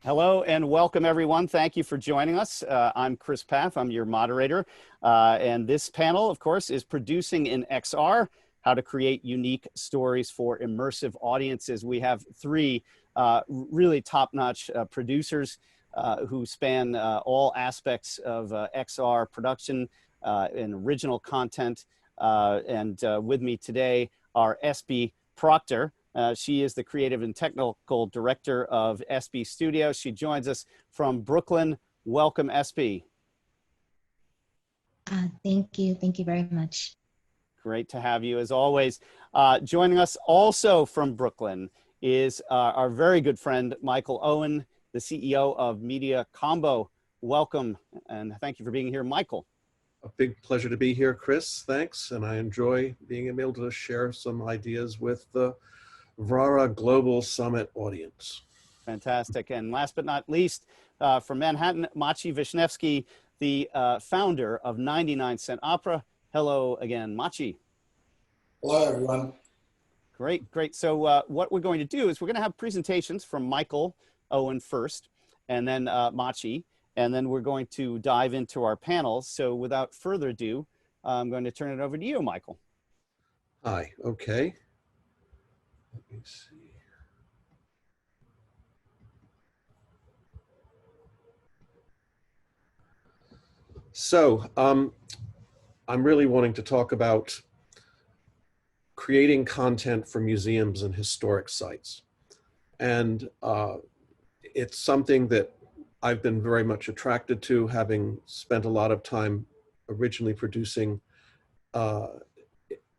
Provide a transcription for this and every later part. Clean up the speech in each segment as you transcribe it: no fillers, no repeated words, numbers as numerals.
Hello and welcome everyone. Thank you for joining us. I'm Chris Pfaff, I'm your moderator. And this panel, of course, is Producing in XR, How to Create Unique Stories for Immersive Audiences. We have three really top-notch producers who span all aspects of XR production and original content. And with me today are Espii Proctor. She is the creative and technical director of Espii Studio. She joins us from Brooklyn. Welcome, Espii. Thank you. Thank you very much. Great to have you, as always. Joining us also from Brooklyn is our very good friend, Michael Owen, the CEO of MediaCombo. Welcome, and thank you for being here, Michael. A big pleasure to be here, Chris. Thanks, and I enjoy being able to share some ideas with the VRARGS Global Summit audience. Fantastic. And last but not least, from Manhattan, Maciej Wisniewski, the founder of 99 Cent Opera. Hello again, Maciej. Hello, everyone. Great, great. So what we're going to do is we're going to have presentations from Michael Owen first, and then Maciej, and then we're going to dive into our panels. So without further ado, I'm going to turn it over to you, Michael. Hi, okay. Let me see. So, I'm really wanting to talk about creating content for museums and historic sites. And it's something that I've been very much attracted to, having spent a lot of time originally producing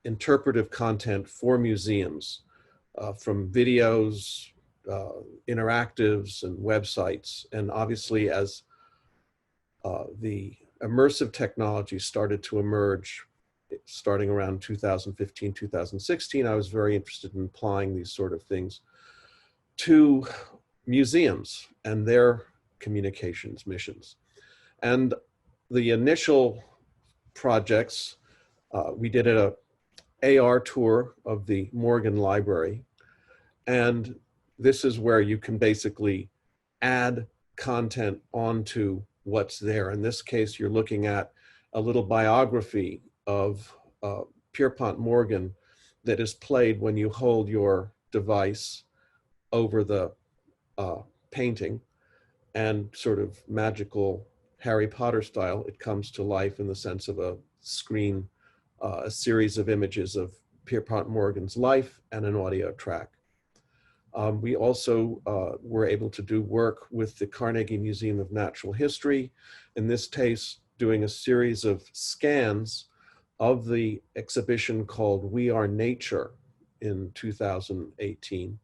interpretive content for museums. From videos, interactives, and websites. And obviously, as the immersive technology started to emerge, starting around 2015, 2016, I was very interested in applying these sort of things to museums and their communications missions. And the initial projects, we did an AR tour of the Morgan Library. And this is where you can basically add content onto what's there. In this case, you're looking at a little biography of Pierpont Morgan that is played when you hold your device over the painting, and sort of magical Harry Potter style, it comes to life in the sense of a screen, a series of images of Pierpont Morgan's life and an audio track. We also were able to do work with the Carnegie Museum of Natural History, in this case, doing a series of scans of the exhibition called We Are Nature in 2018,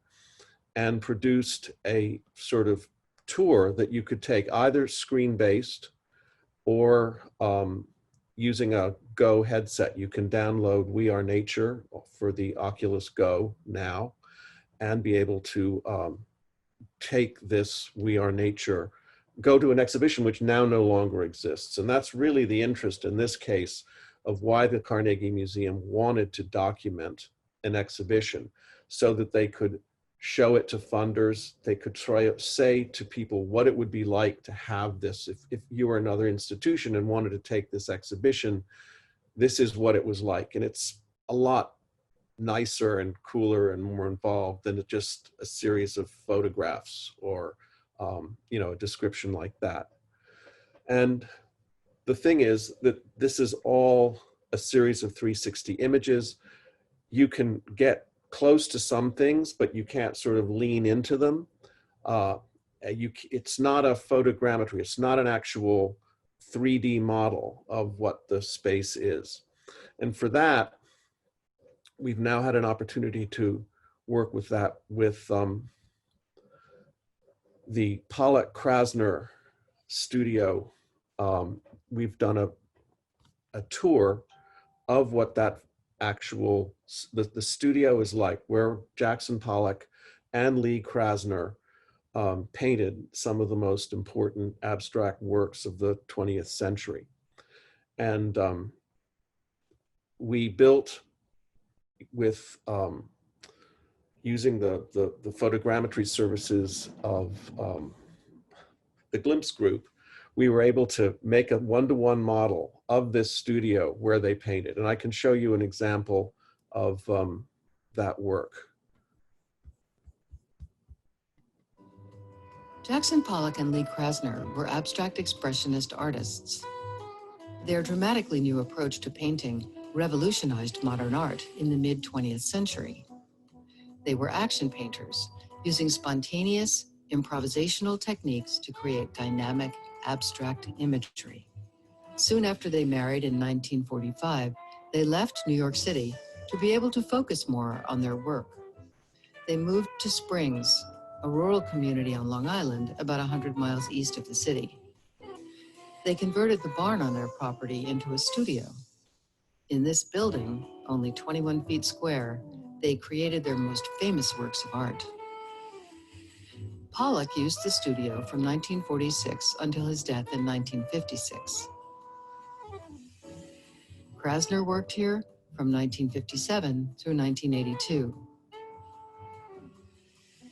and produced a sort of tour that you could take either screen-based or using a Go headset. You can download We Are Nature for the Oculus Go now and be able to take this We Are Nature, go to an exhibition which now no longer exists. And that's really the interest in this case of why the Carnegie Museum wanted to document an exhibition, so that they could show it to funders. They could try to say to people what it would be like to have this. If you were another institution and wanted to take this exhibition, this is what it was like. And it's a lot nicer and cooler and more involved than just a series of photographs or you know, a description like that. And the thing is that this is all a series of 360 images. You can get close to some things, but you can't sort of lean into them. It's not a photogrammetry. It's not an actual 3D model of what the space is. And for that, we've now had an opportunity to work with that with the Pollock Krasner studio. We've done a tour of what that actual, the studio is like, where Jackson Pollock and Lee Krasner painted some of the most important abstract works of the 20th century. And we built with using the photogrammetry services of the Glimpse group, we were able to make a one-to-one model of this studio where they painted. And I can show you an example of that work. Jackson Pollock and Lee Krasner were abstract expressionist artists. Their dramatically new approach to painting revolutionized modern art in the mid-20th century. They were action painters, using spontaneous, improvisational techniques to create dynamic, abstract imagery. Soon after they married in 1945, they left New York City to be able to focus more on their work. They moved to Springs, a rural community on Long Island about 100 miles east of the city. They converted the barn on their property into a studio. In this building, only 21 feet square, they created their most famous works of art. Pollock used the studio from 1946 until his death in 1956. Krasner worked here from 1957 through 1982.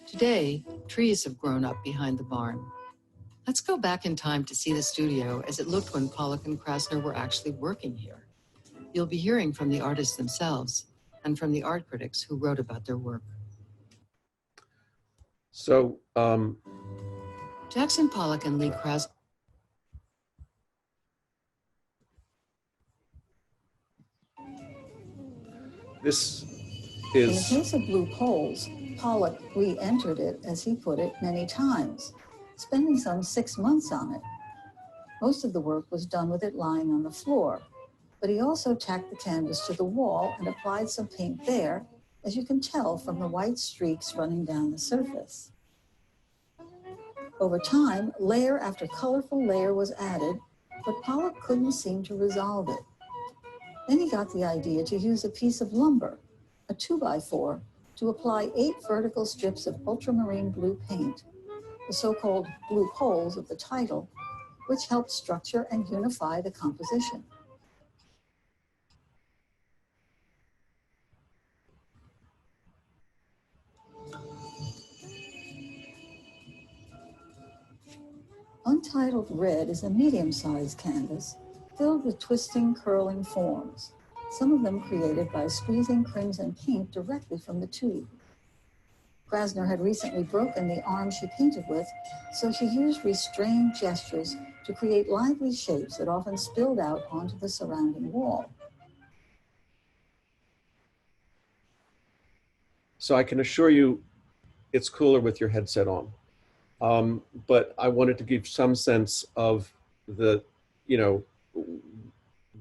Today, trees have grown up behind the barn. Let's go back in time to see the studio as it looked when Pollock and Krasner were actually working here. You'll be hearing from the artists themselves and from the art critics who wrote about their work. So, Jackson Pollock and Lee Krasner. this In the is, case of Blue Poles, Pollock re-entered it, as he put it, many times, spending some 6 months on it. Most of the work was done with it lying on the floor, but he also tacked the canvas to the wall and applied some paint there, as you can tell from the white streaks running down the surface. Over time, layer after colorful layer was added, but Pollock couldn't seem to resolve it. Then he got the idea to use a piece of lumber, a 2x4, to apply 8 vertical strips of ultramarine blue paint, the so-called blue poles of the title, which helped structure and unify the composition. Untitled Red is a medium-sized canvas filled with twisting, curling forms, some of them created by squeezing crimson paint directly from the tube. Krasner had recently broken the arm she painted with, so she used restrained gestures to create lively shapes that often spilled out onto the surrounding wall. so I can assure you it's cooler with your headset on. But I wanted to give some sense of the, you know,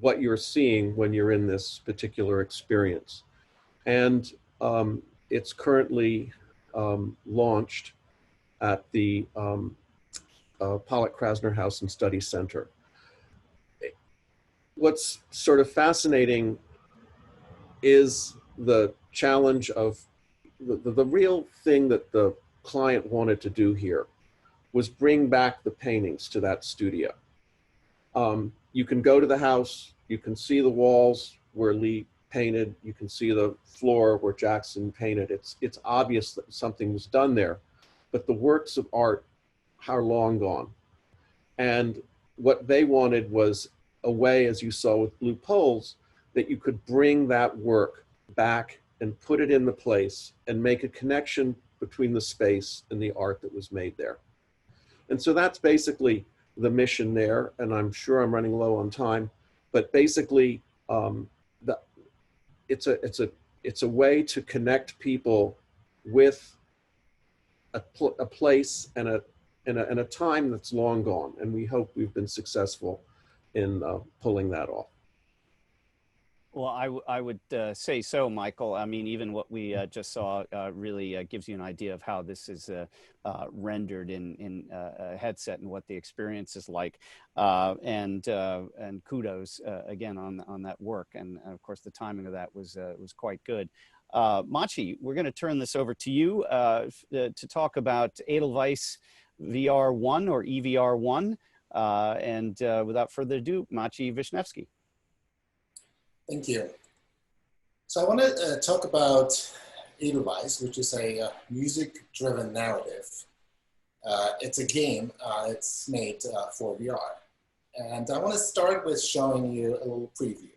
what you're seeing when you're in this particular experience. And it's currently launched at the Pollock Krasner House and Study Center. What's sort of fascinating is the challenge of the real thing that the client wanted to do here was bring back the paintings to that studio. You can go to the house, you can see the walls where Lee painted, you can see the floor where Jackson painted. It's obvious that something was done there, but the works of art are long gone. And what they wanted was a way, as you saw with Blue Poles, that you could bring that work back and put it in the place and make a connection between the space and the art that was made there. And so that's basically the mission there, and I'm sure I'm running low on time, but basically it's a way to connect people with a place and a time that's long gone, and we hope we've been successful in pulling that off. Well, I would say so, Michael. I mean, even what we just saw really gives you an idea of how this is rendered in a headset and what the experience is like. And kudos again on that work. And of course, the timing of that was quite good. Maciej, we're going to turn this over to you to talk about Edelweiss VR1 or EVR1. And without further ado, Maciej Wisniewski. Thank you. So I want to talk about Edelweiss, which is a music-driven narrative. It's a game. It's made for VR. And I want to start with showing you a little preview.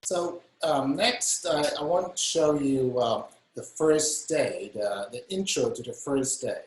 So next, I want to show you the first day, the intro to the first day.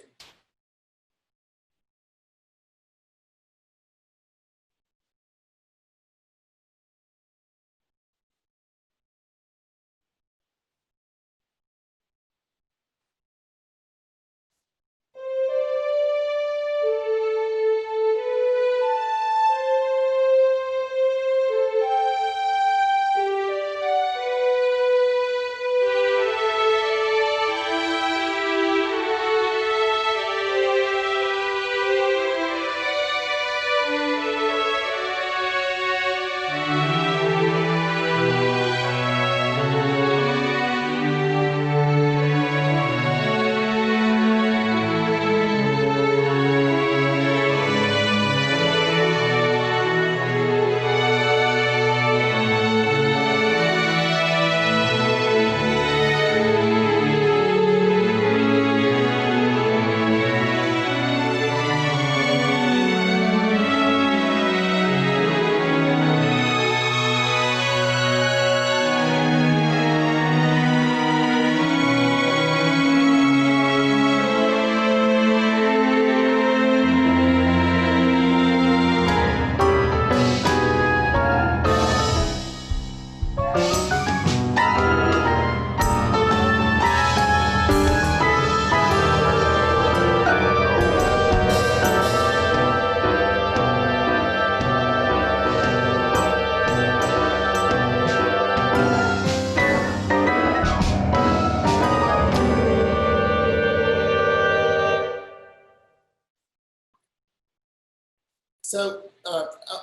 So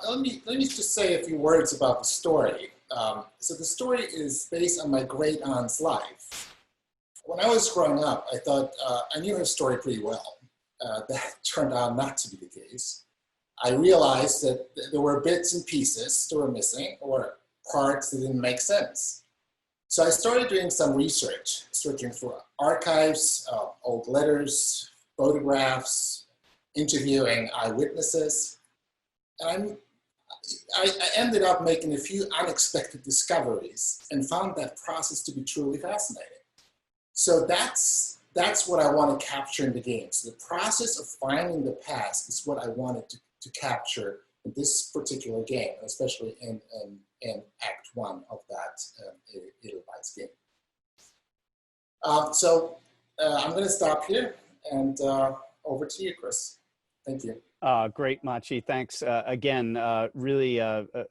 let me just say a few words about the story. So the story is based on my great aunt's life. When I was growing up, I thought I knew her story pretty well. That turned out not to be the case. I realized that there were bits and pieces that were missing or parts that didn't make sense. So I started doing some research, searching for archives, old letters, photographs, interviewing eyewitnesses. And I ended up making a few unexpected discoveries and found that process to be truly fascinating. So that's what I want to capture in the game. So the process of finding the past is what I wanted to capture in this particular game, especially in Act 1 of that Edelweiss game. So I'm going to stop here and over to you, Chris. Thank you. Great, Maciej. Thanks again. Really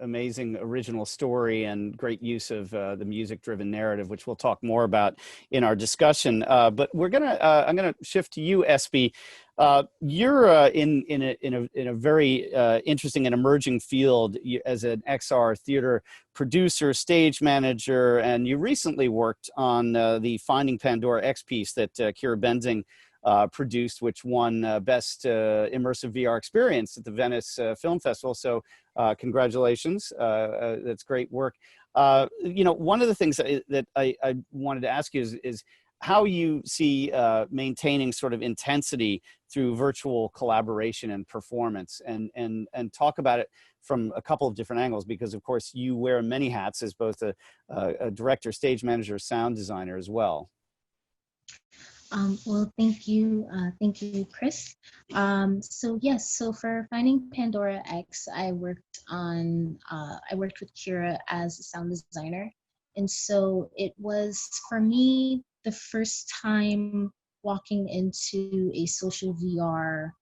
amazing original story and great use of the music-driven narrative, which we'll talk more about in our discussion. But I'm gonna shift to you, Espii. You're in a very interesting and emerging field as an XR theater producer, stage manager, and you recently worked on the Finding Pandora X piece that Kira Benzing produced, which won Best Immersive VR Experience at the Venice Film Festival. So congratulations, that's great work. You know, one of the things that I wanted to ask you is how you see maintaining sort of intensity through virtual collaboration and performance, and talk about it from a couple of different angles, because of course you wear many hats as both a director, stage manager, sound designer as well. Well, thank you, Chris. So yes, so for Finding Pandora X, I worked with Kira as a sound designer, and so it was for me the first time walking into a social VR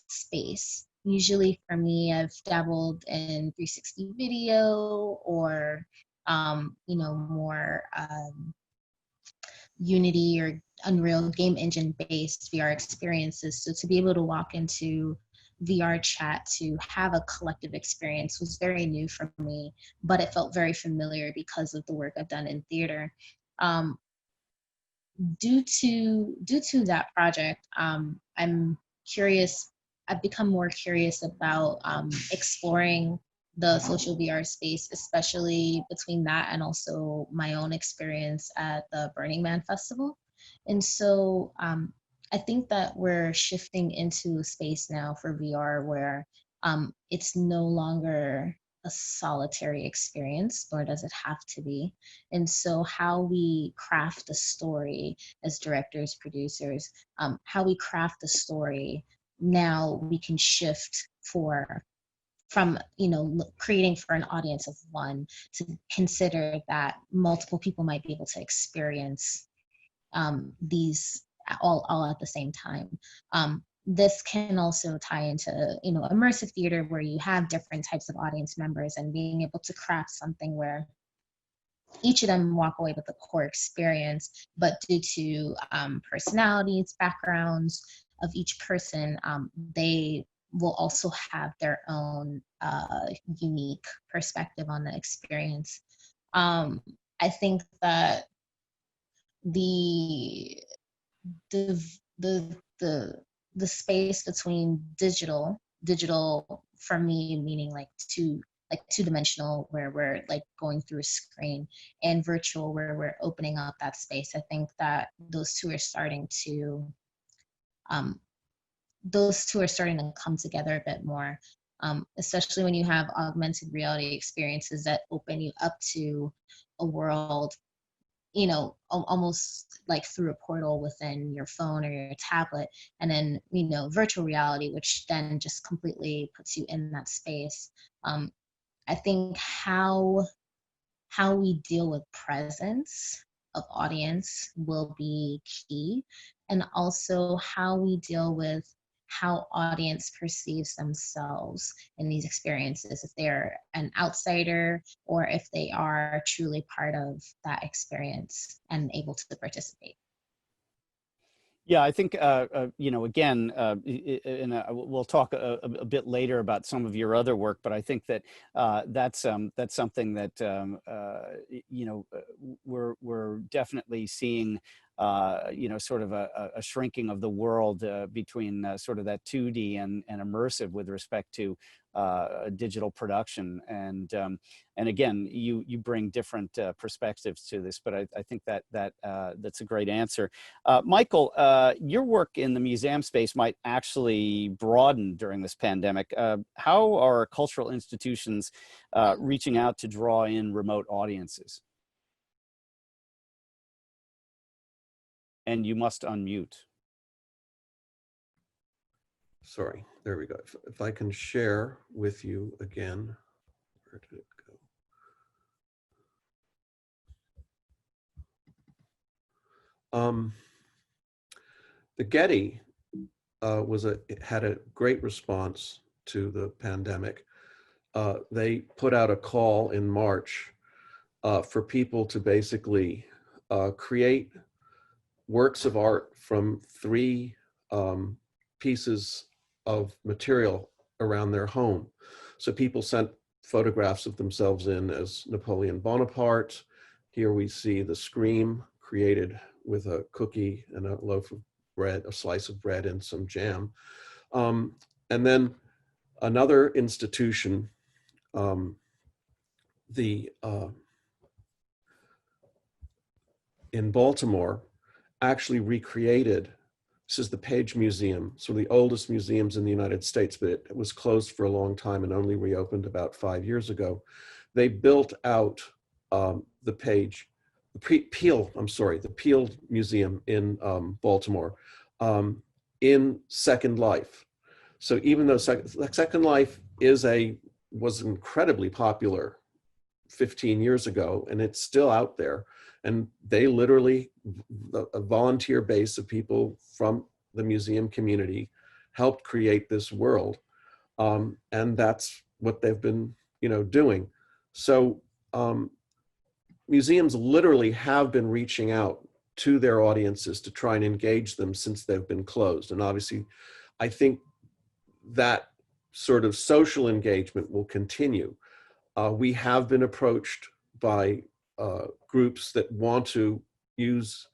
space. Usually for me, I've dabbled in 360 video or you know, more Unity or Unreal game engine based VR experiences. So to be able to walk into VR chat to have a collective experience was very new for me, but it felt very familiar because of the work I've done in theater. Due to that project, I'm curious. I've become more curious about exploring the social VR space, especially between that and also my own experience at the Burning Man Festival. And so I think that we're shifting into a space now for VR where it's no longer a solitary experience, nor does it have to be. And so how we craft the story as directors, producers, how we craft the story, now we can shift from, you know, creating for an audience of one to consider that multiple people might be able to experience these all at the same time. This can also tie into, you know, immersive theater where you have different types of audience members and being able to craft something where each of them walk away with a core experience, but due to personalities, backgrounds of each person, they will also have their own unique perspective on the experience. I think that the space between digital for me meaning like two-dimensional where we're like going through a screen, and virtual where we're opening up that space. I think that those two are starting to come together a bit more, especially when you have augmented reality experiences that open you up to a world, you know, almost like through a portal within your phone or your tablet, and then, you know, virtual reality, which then just completely puts you in that space. I think how we deal with presence of audience will be key, and also how we deal with how audience perceives themselves in these experiences, if they're an outsider or if they are truly part of that experience and able to participate. Yeah, I think, you know, again, and we'll talk a bit later about some of your other work, but I think that that's something that, you know, we're definitely seeing, you know, sort of a shrinking of the world between sort of that 2D and immersive with respect to digital production. And again, you bring different perspectives to this, but I think that's a great answer. Michael, your work in the museum space might actually broaden during this pandemic. How are cultural institutions reaching out to draw in remote audiences? And you must unmute. Sorry, there we go. If I can share with you again, where did it go? The Getty had a great response to the pandemic. They put out a call in March for people to basically create works of art from 3 pieces of material around their home. So people sent photographs of themselves in as Napoleon Bonaparte. Here we see the Scream created with a cookie and a loaf of bread, a slice of bread and some jam. And then another institution, in Baltimore, actually recreated, this is the Page Museum, so the oldest museums in the United States, but it was closed for a long time and only reopened about 5 years ago. They built out the Peel Museum in Baltimore in Second Life. So even though Second Life was incredibly popular 15 years ago, and it's still out there, and they literally, a volunteer base of people from the museum community helped create this world. And that's what they've been, doing. So museums literally have been reaching out to their audiences to try and engage them since they've been closed. And obviously, I think that sort of social engagement will continue. We have been approached by groups that want to use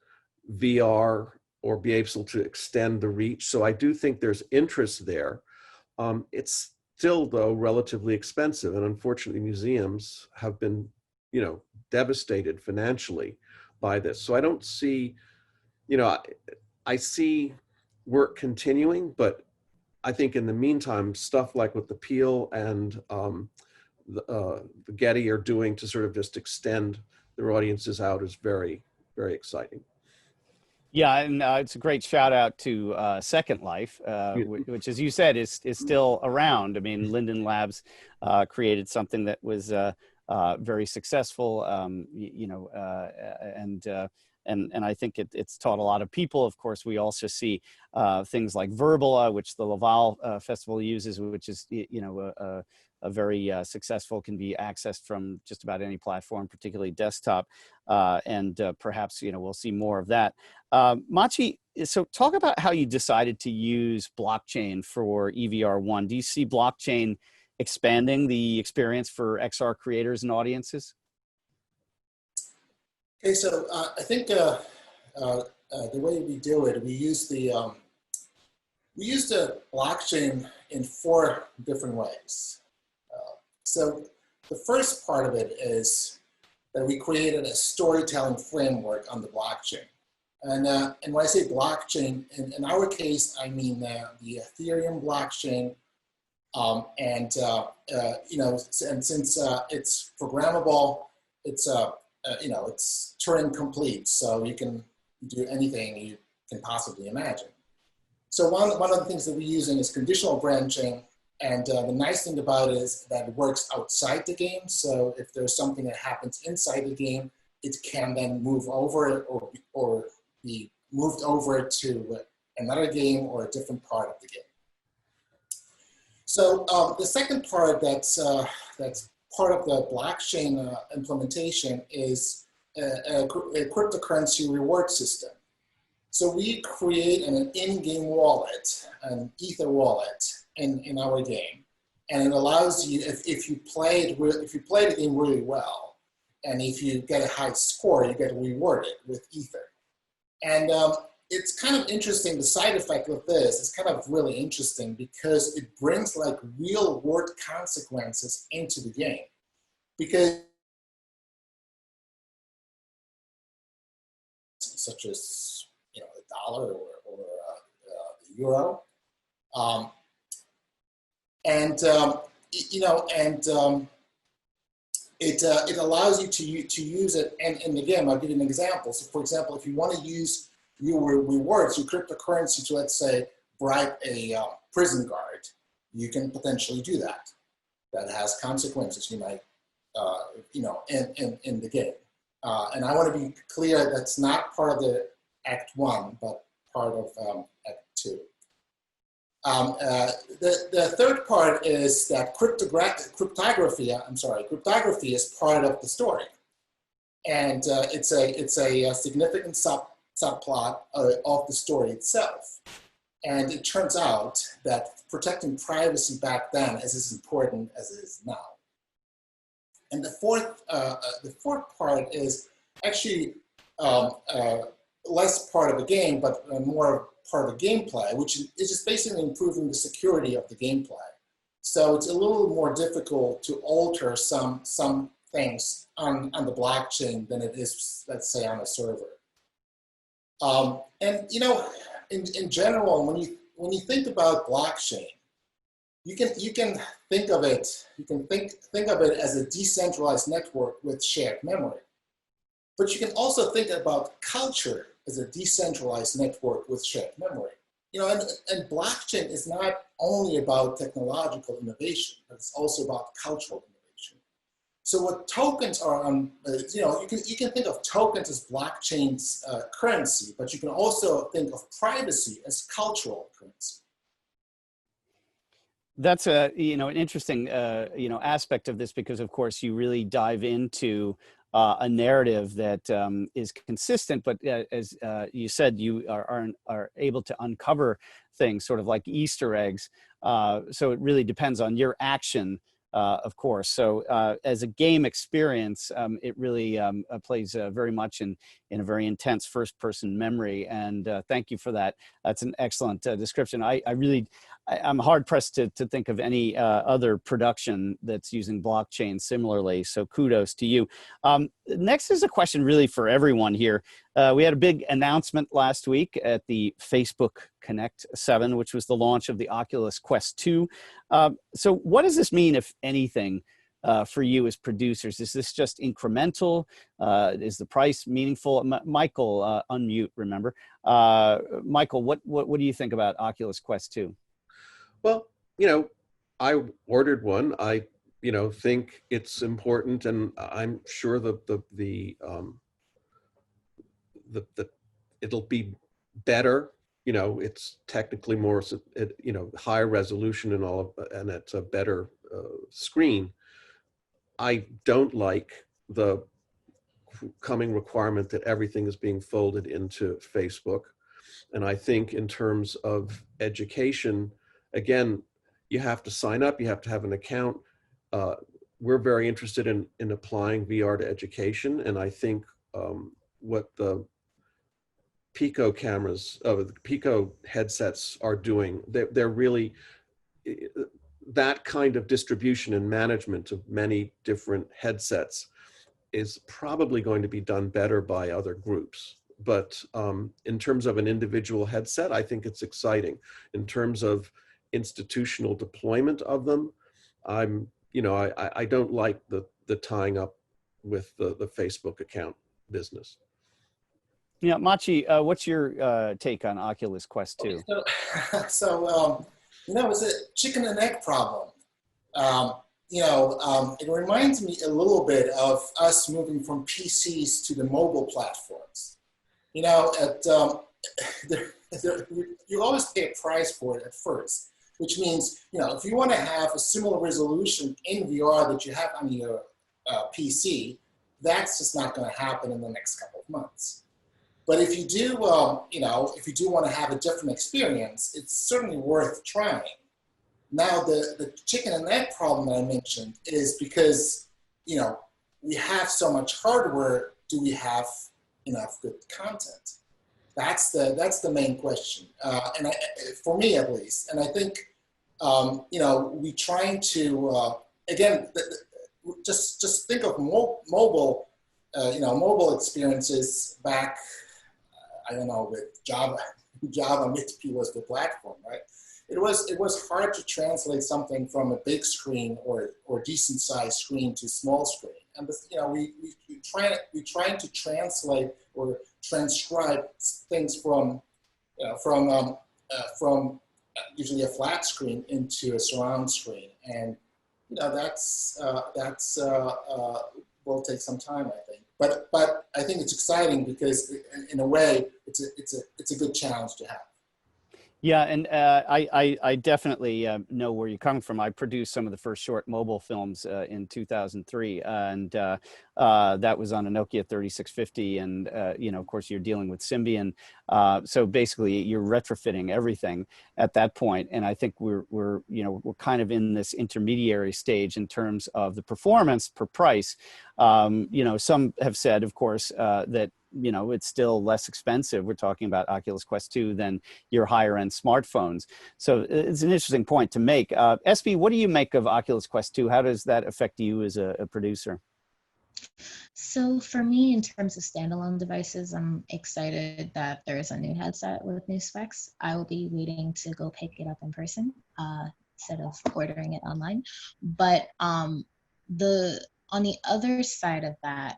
VR or be able to extend the reach. So I do think there's interest there. It's still, though, relatively expensive. And unfortunately, museums have been, devastated financially by this. So I don't see, I see work continuing, but I think in the meantime, stuff like what the Peel and the Getty are doing to sort of just extend their audiences out is very, very exciting. Yeah, and it's a great shout out to Second Life, which, as you said, is still around. I mean, Linden Labs created something that was very successful, and I think it's taught a lot of people. Of course, we also see things like Verbola, which the Laval Festival uses, which is a very successful, can be accessed from just about any platform, particularly desktop, and perhaps we'll see more of that. Maciej, so talk about how you decided to use blockchain for EVR1. Do you see blockchain expanding the experience for XR creators and audiences? Okay, so I think the way we do it, we use the blockchain in 4 different ways. So the first part of it is that we created a storytelling framework on the blockchain. And when I say blockchain, in our case, I mean the Ethereum blockchain. And since it's programmable, it's it's Turing complete, so you can do anything you can possibly imagine. So one of the things that we're using is conditional branching, and the nice thing about it is that it works outside the game. So if there's something that happens inside the game, it can then move over or be moved over to another game or a different part of the game. So the second part that's part of the blockchain implementation is a cryptocurrency reward system. So we create an in-game wallet, an Ether wallet in our game, and it allows you, if you play the game really well, and if you get a high score, you get rewarded with Ether. And it's kind of interesting, the side effect of this is kind of really interesting because it brings like real world consequences into the game. Because such as the dollar or the euro, it allows you to use it. And in the game, I'll give you an example. So, for example, if you want to use your rewards, your cryptocurrency to, let's say, bribe a prison guard, you can potentially do that. That has consequences. You might. In the game. And I want to be clear, that's not part of the Act 1, but part of Act 2. The third part is that cryptography is part of the story. And it's a significant subplot of the story itself. And it turns out that protecting privacy back then is as important as it is now. And the fourth part is actually less part of the game, but more part of the gameplay, which is just basically improving the security of the gameplay. So it's a little more difficult to alter some things on the blockchain than it is, let's say, on a server. And you know, in general, when you think about blockchain, you can think of it as a decentralized network with shared memory. But you can also think about culture as a decentralized network with shared memory. You know, and blockchain is not only about technological innovation, but it's also about cultural innovation. So what tokens are on, you know, you can think of tokens as blockchain's currency, but you can also think of privacy as cultural currency. That's a, you know, an interesting, you know, aspect of this, because of course you really dive into a narrative that is consistent, but as you said, you are able to uncover things sort of like Easter eggs. So it really depends on your action, of course. So as a game experience, it really plays very much in a very intense first-person memory. And thank you for that. That's an excellent description. I'm hard-pressed to think of any other production that's using blockchain similarly. So kudos to you. Next is a question really for everyone here. We had a big announcement last week at the Facebook Connect 7, which was the launch of the Oculus Quest 2. So what does this mean, if anything, for you as producers? Is this just incremental? Is the price meaningful? Michael, unmute, remember. Michael, what do you think about Oculus Quest 2? Well, you know, I ordered one. I, you know, think it's important, and I'm sure it'll be better. You know, it's technically more, you know, higher resolution and all of, and it's a better screen. I don't like the coming requirement that everything is being folded into Facebook. And I think in terms of education, again, you have to sign up, you have to have an account. We're very interested in applying VR to education. And I think what the Pico cameras, the Pico headsets are doing, they're really, that kind of distribution and management of many different headsets is probably going to be done better by other groups. But in terms of an individual headset, I think it's exciting. In terms of institutional deployment of them, you know, I don't like the tying up with the Facebook account business. Yeah, Maciej, what's your take on Oculus Quest 2? So you know, it's a chicken and egg problem. You know, it reminds me a little bit of us moving from PCs to the mobile platforms. You know, you always pay a price for it at first, which means, you know, if you want to have a similar resolution in VR that you have on your PC, that's just not going to happen in the next couple of months. But if you do, you know, if you do want to have a different experience, it's certainly worth trying. Now, the chicken and egg problem that I mentioned is because, you know, we have so much hardware, do we have enough good content? That's the main question, and for me at least. And I think, you know, we trying to again, just think of mobile, you know, mobile experiences back. I don't know, with Java MITP was the platform, right? It was hard to translate something from a big screen or decent sized screen to small screen. And this, you know, we trying to translate or transcribe things from usually a flat screen into a surround screen, and you know that's will take some time, I think. But I think it's exciting because in a way it's a good challenge to have. Yeah, and I definitely know where you're coming from. I produced some of the first short mobile films in 2003, and that was on a Nokia 3650. And you know, of course, you're dealing with Symbian, so basically you're retrofitting everything at that point. And I think we're you know, we're kind of in this intermediary stage in terms of the performance per price. You know, some have said, of course, that you know, it's still less expensive. We're talking about Oculus Quest 2 than your higher end smartphones. So it's an interesting point to make. Espii, what do you make of Oculus Quest 2? How does that affect you as a producer? So for me, in terms of standalone devices, I'm excited that there is a new headset with new specs. I will be waiting to go pick it up in person instead of ordering it online. But on the other side of that,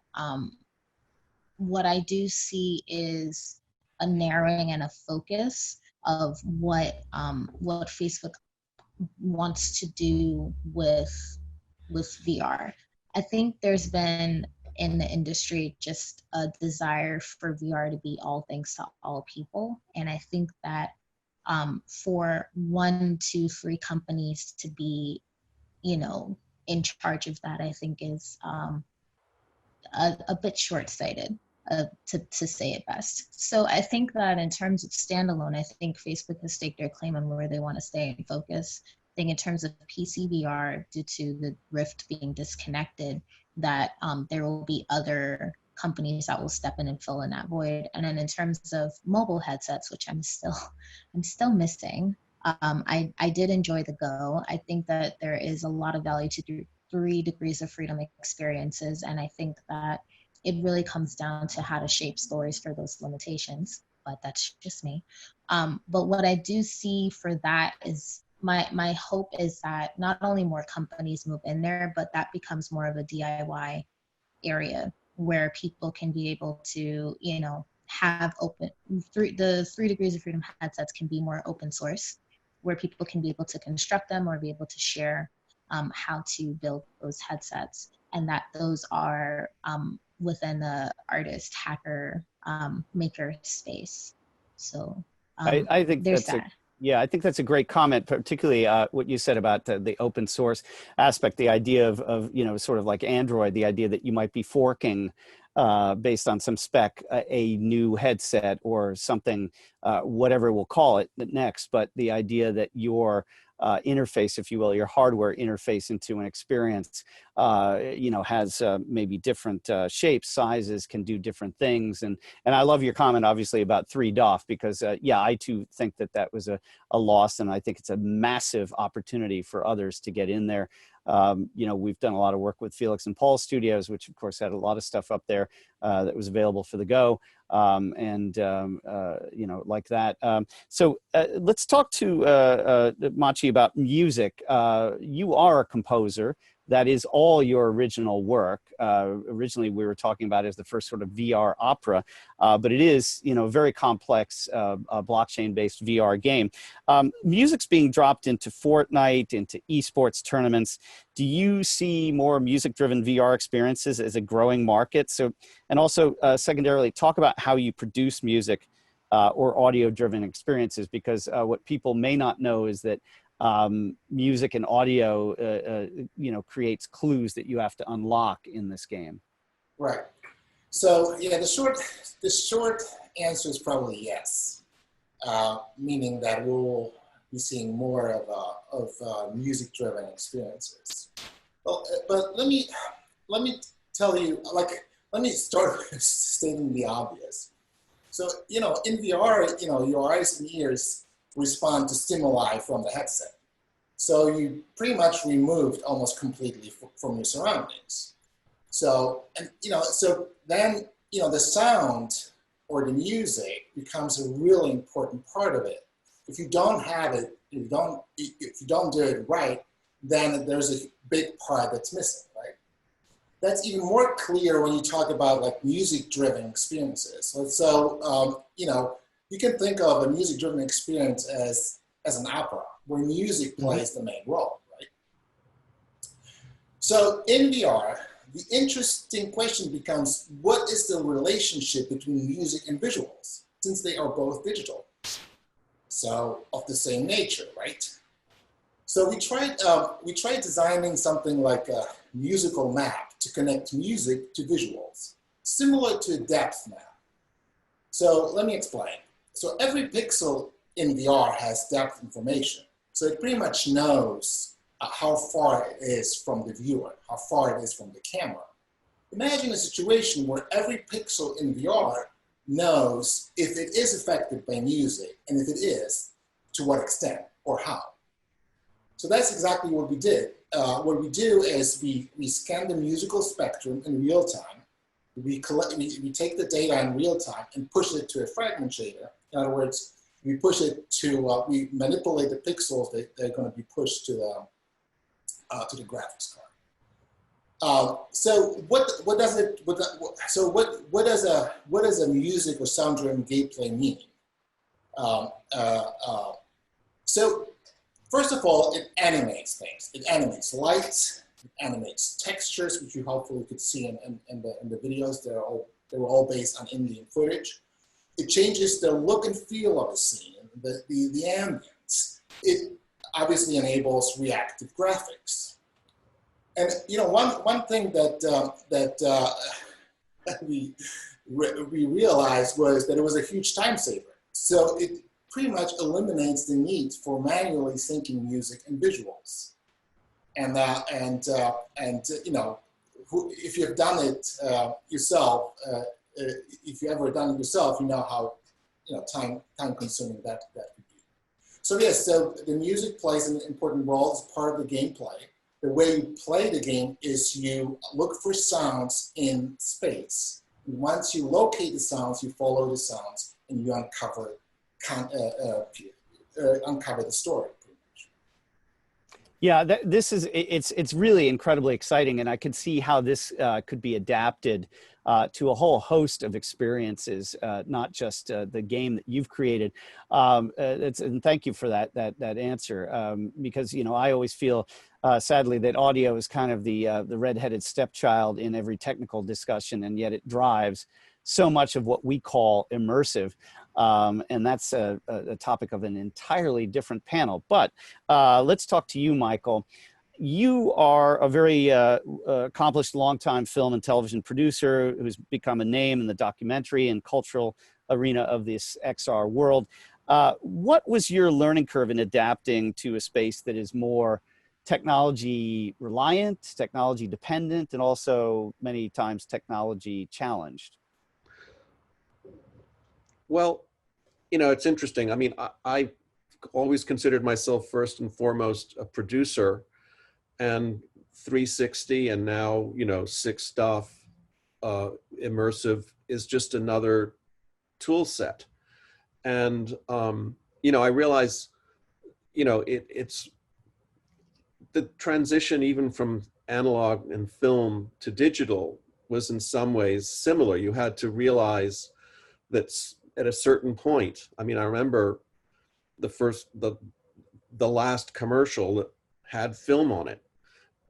what I do see is a narrowing and a focus of what Facebook wants to do with VR. I think there's been in the industry just a desire for VR to be all things to all people, and I think that for 1, 2, 3 companies to be, you know, in charge of that, I think is a bit short-sighted, to say it best. So I think that in terms of standalone, I think Facebook has staked their claim on where they want to stay and focus. I think in terms of PC VR, due to the Rift being disconnected, that there will be other companies that will step in and fill in that void. And then in terms of mobile headsets, which I'm still missing, I did enjoy the Go. I think that there is a lot of value to 3 degrees of freedom experiences, and I think that it really comes down to how to shape stories for those limitations, but that's just me. But what I do see for that is my hope is that not only more companies move in there, but that becomes more of a DIY area where people can be able to, you know, have the 3 degrees of freedom headsets can be more open source, where people can be able to construct them or be able to share how to build those headsets, and that those are within the artist, hacker, maker space. So I think there's that's that. yeah, I think that's a great comment, particularly what you said about the open source aspect, the idea of, you know, sort of like Android, the idea that you might be forking based on some spec, a new headset or something, whatever we'll call it next, but the idea that your interface, if you will, your hardware interface into an experience, you know, has maybe different shapes, sizes, can do different things. And I love your comment, obviously, about 3DOF, because yeah, I too think that that was a loss, and I think it's a massive opportunity for others to get in there. You know, we've done a lot of work with Felix and Paul's studios, which of course had a lot of stuff up there that was available for the Go, and you know, like that. So let's talk to Maciej about music. You are a composer. That is all your original work. Originally, we were talking about it as the first sort of VR opera, but it is, you know, a very complex blockchain-based VR game. Music's being dropped into Fortnite, into esports tournaments. Do you see more music-driven VR experiences as a growing market? So, and also secondarily, talk about how you produce music or audio-driven experiences, because what people may not know is that music and audio, you know, creates clues that you have to unlock in this game. Right. So yeah, the short answer is probably yes, meaning that we'll be seeing more of music-driven experiences. Well, but let me tell you, like, let me start with stating the obvious. So, you know, in VR, you know, your eyes and ears respond to stimuli from the headset. So you pretty much removed almost completely from your surroundings. So, and, you know, so then, you know, the sound or the music becomes a really important part of it. If you don't have it, if you don't do it right, then there's a big part that's missing, right? That's even more clear when you talk about like music-driven experiences. So you know, you can think of a music-driven experience as an opera, where music plays the main role, right? So in VR, the interesting question becomes, what is the relationship between music and visuals, since they are both digital? so of the same nature, right? So we tried designing something like a musical map to connect music to visuals, similar to a depth map. So let me explain. So every pixel in VR has depth information. So it pretty much knows how far it is from the viewer, how far it is from the camera. Imagine a situation where every pixel in VR knows if it is affected by music, and if it is, to what extent or how. So that's exactly what we did. What we do is we scan the musical spectrum in real time. We take the data in real time and push it to a fragment shader. In other words, we push it to, we manipulate the pixels that are going to be pushed to the graphics card. So what does a music or sound-driven gameplay mean? So first of all, it animates things. It animates lights, it animates textures, which you hopefully could see in the videos. They were all based on in-game footage. It changes the look and feel of a scene, the ambience. It obviously enables reactive graphics. And you know, one thing that we realized was that it was a huge time saver. So it pretty much eliminates the need for manually syncing music and visuals. And you know, if you've done it yourself, if you've ever done it yourself, you know how time consuming that could be. So yes, so the music plays an important role as part of the gameplay. The way you play the game is you look for sounds in space. Once you locate the sounds, you follow the sounds, and you uncover the story. Yeah, it's really incredibly exciting, and I can see how this could be adapted to a whole host of experiences, not just the game that you've created. And thank you for that answer, because I always feel sadly that audio is kind of the redheaded stepchild in every technical discussion, and yet it drives so much of what we call immersive. And that's a topic of an entirely different panel. But let's talk to you, Michael. You are a very accomplished longtime film and television producer who's become a name in the documentary and cultural arena of this XR world. What was your learning curve in adapting to a space that is more technology reliant, technology dependent, and also many times technology challenged? Well, it's interesting. I mean, I always considered myself first and foremost a producer, and 360 and now, Six Stuff, Immersive is just another tool set. And, I realize, it's the transition even from analog and film to digital was in some ways similar. You had to realize that at a certain point, I mean, I remember the last commercial that had film on it,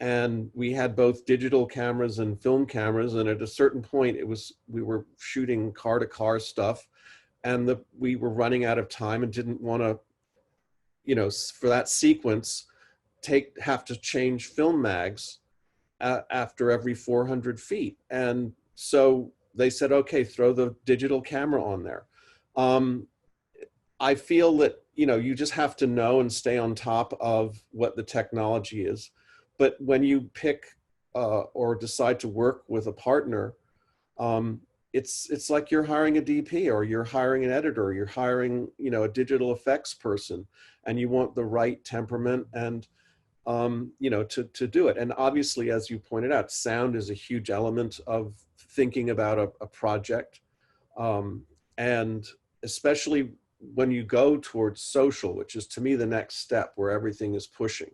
and we had both digital cameras and film cameras, and at a certain point we were shooting car to car stuff, and we were running out of time and didn't want to, for that sequence, have to change film mags after every 400 feet. And so they said, okay, throw the digital camera on there. I feel that, you just have to know and stay on top of what the technology is. But when you pick or decide to work with a partner, it's like you're hiring a DP, or you're hiring an editor, or you're hiring, a digital effects person, and you want the right temperament and, to do it. And obviously, as you pointed out, sound is a huge element of thinking about a project. And especially when you go towards social, which is to me the next step where everything is pushing,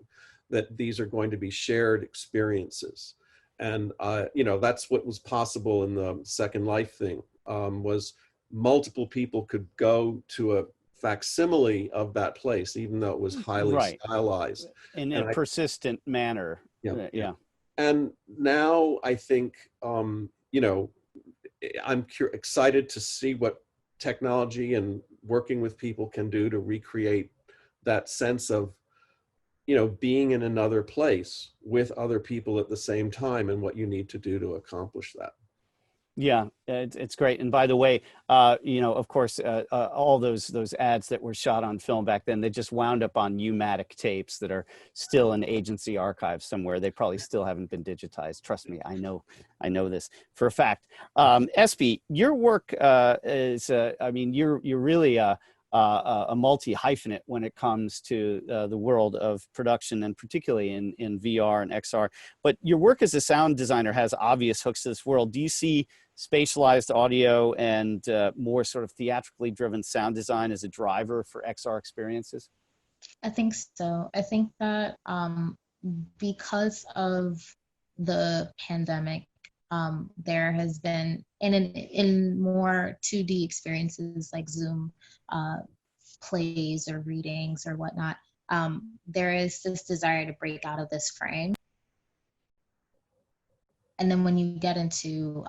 that these are going to be shared experiences. And, that's what was possible in the Second Life thing, was multiple people could go to a facsimile of that place, even though it was highly stylized. In a persistent manner. Yeah. And now I think, I'm excited to see what technology and working with people can do to recreate that sense of, you know, being in another place with other people at the same time, and what you need to do to accomplish that. Yeah, it's great. And by the way, you know, of course, all those ads that were shot on film back then, they just wound up on U-matic tapes that are still in agency archives somewhere. They probably still haven't been digitized. Trust me, I know this for a fact. Espii, your work is, I mean, you're really a multi-hyphenate when it comes to the world of production, and particularly in VR and XR. But your work as a sound designer has obvious hooks to this world. Do you see spatialized audio and more sort of theatrically driven sound design as a driver for XR experiences? I think so. I think that because of the pandemic, there has been, in more 2D experiences like Zoom plays or readings or whatnot, there is this desire to break out of this frame. And then when you get into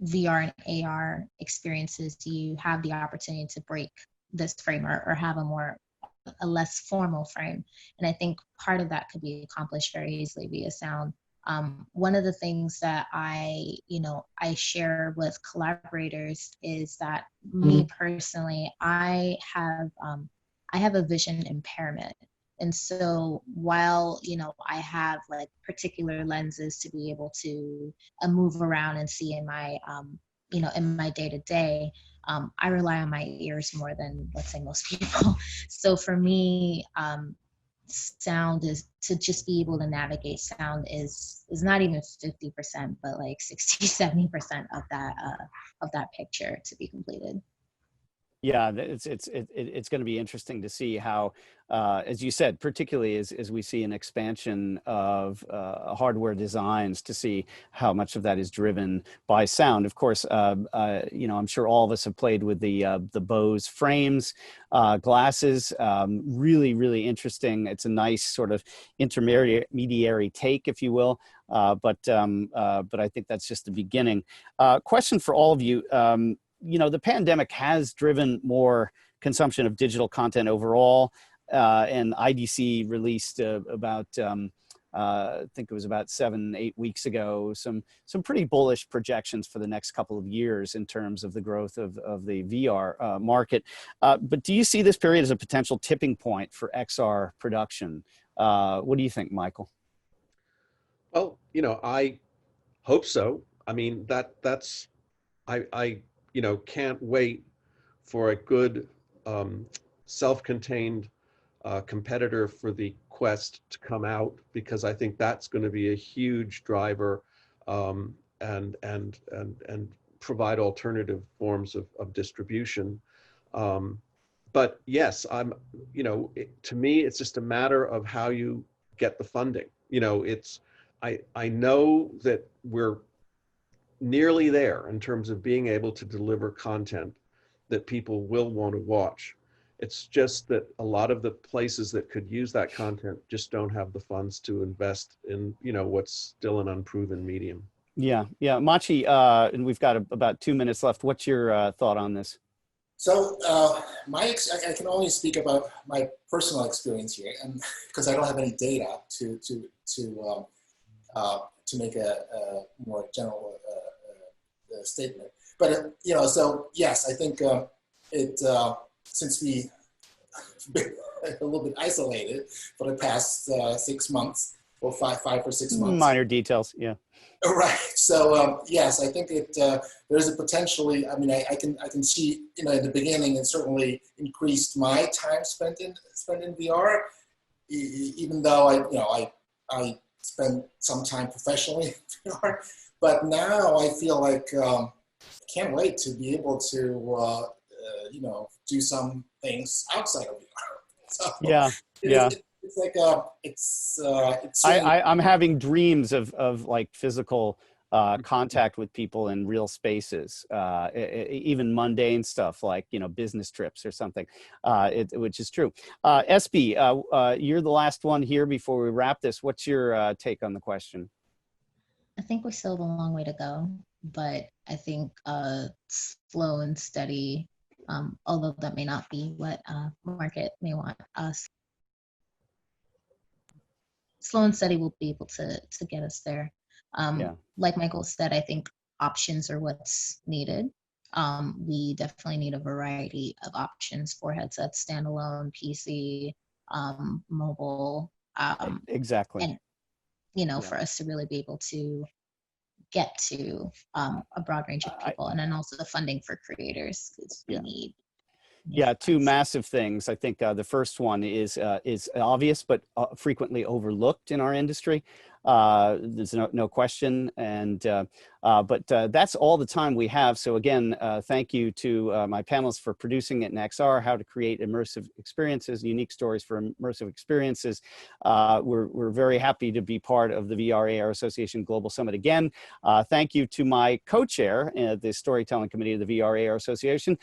VR and AR experiences, you have the opportunity to break this frame or have a less formal frame. And I think part of that could be accomplished very easily via sound. One of the things that I share with collaborators is that me personally, I have a vision impairment. And so while, I have like particular lenses to be able to move around and see in my, in my day-to-day, I rely on my ears more than, let's say, most people. So for me, sound is to just be able to navigate sound is not even 50%, but like 60-70% of that picture to be completed. Yeah, it's going to be interesting to see how, as you said, particularly as we see an expansion of hardware designs, to see how much of that is driven by sound. Of course, I'm sure all of us have played with the Bose frames, glasses. Really, really interesting. It's a nice sort of intermediary take, if you will. But I think that's just the beginning. Question for all of you. The pandemic has driven more consumption of digital content overall, and IDC released about, I think it was about 7-8 weeks ago, some pretty bullish projections for the next couple of years in terms of the growth of the VR market. But do you see this period as a potential tipping point for XR production? What do you think, Michael? Well, I hope so. I mean, that's I can't wait for a good self-contained competitor for the Quest to come out, because I think that's going to be a huge driver and provide alternative forms of distribution. But yes, to me, it's just a matter of how you get the funding. I know that we're nearly there in terms of being able to deliver content that people will want to watch. It's just that a lot of the places that could use that content just don't have the funds to invest in, what's still an unproven medium. Yeah. Maciej, and we've got about 2 minutes left. What's your thought on this? So I can only speak about my personal experience here, and because I don't have any data to make a more general statement. But so yes, I think since we've been a little bit isolated for the past 6 months, or five or 6 months. Minor details, yeah. Right. So yes, I think there's a potentially. I mean, I can see in the beginning it certainly increased my time spent in VR, even though I spend some time professionally in VR. But now I feel like I can't wait to be able to do some things outside of VR. So yeah. It's like it's. I'm having dreams of like physical contact with people in real spaces, even mundane stuff like business trips or something, which is true. Espii, you're the last one here before we wrap this. What's your take on the question? I think we still have a long way to go, but I think slow and steady although that may not be what market may want us. Slow and steady will be able to get us there. Like Michael said, I think options are what's needed. We definitely need a variety of options for headsets, standalone, PC, mobile. Exactly. And, you know, for us to really be able to get to a broad range of people, and then also the funding for creators, because we need. Yeah, two massive things. I think the first one is obvious, but frequently overlooked in our industry. There's no question, and but that's all the time we have. So again, thank you to my panelists for producing it in XR, how to create immersive experiences, unique stories for immersive experiences. We're very happy to be part of the VRAR Association Global Summit again. Thank you to my co-chair, the Storytelling Committee of the VRAR Association,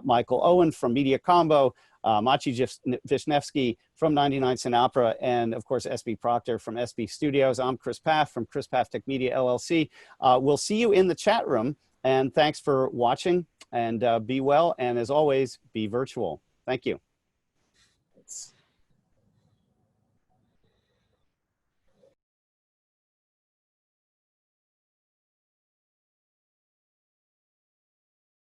Michael Owen from MediaCombo, Maciej Wisniewski from 99 Cent Opera, and of course Espii Proctor from Espii Studios. I'm Chris Pfaff from Chris Pfaff Tech Media LLC. We'll see you in the chat room, and thanks for watching, and be well, and as always, be virtual. Thank you.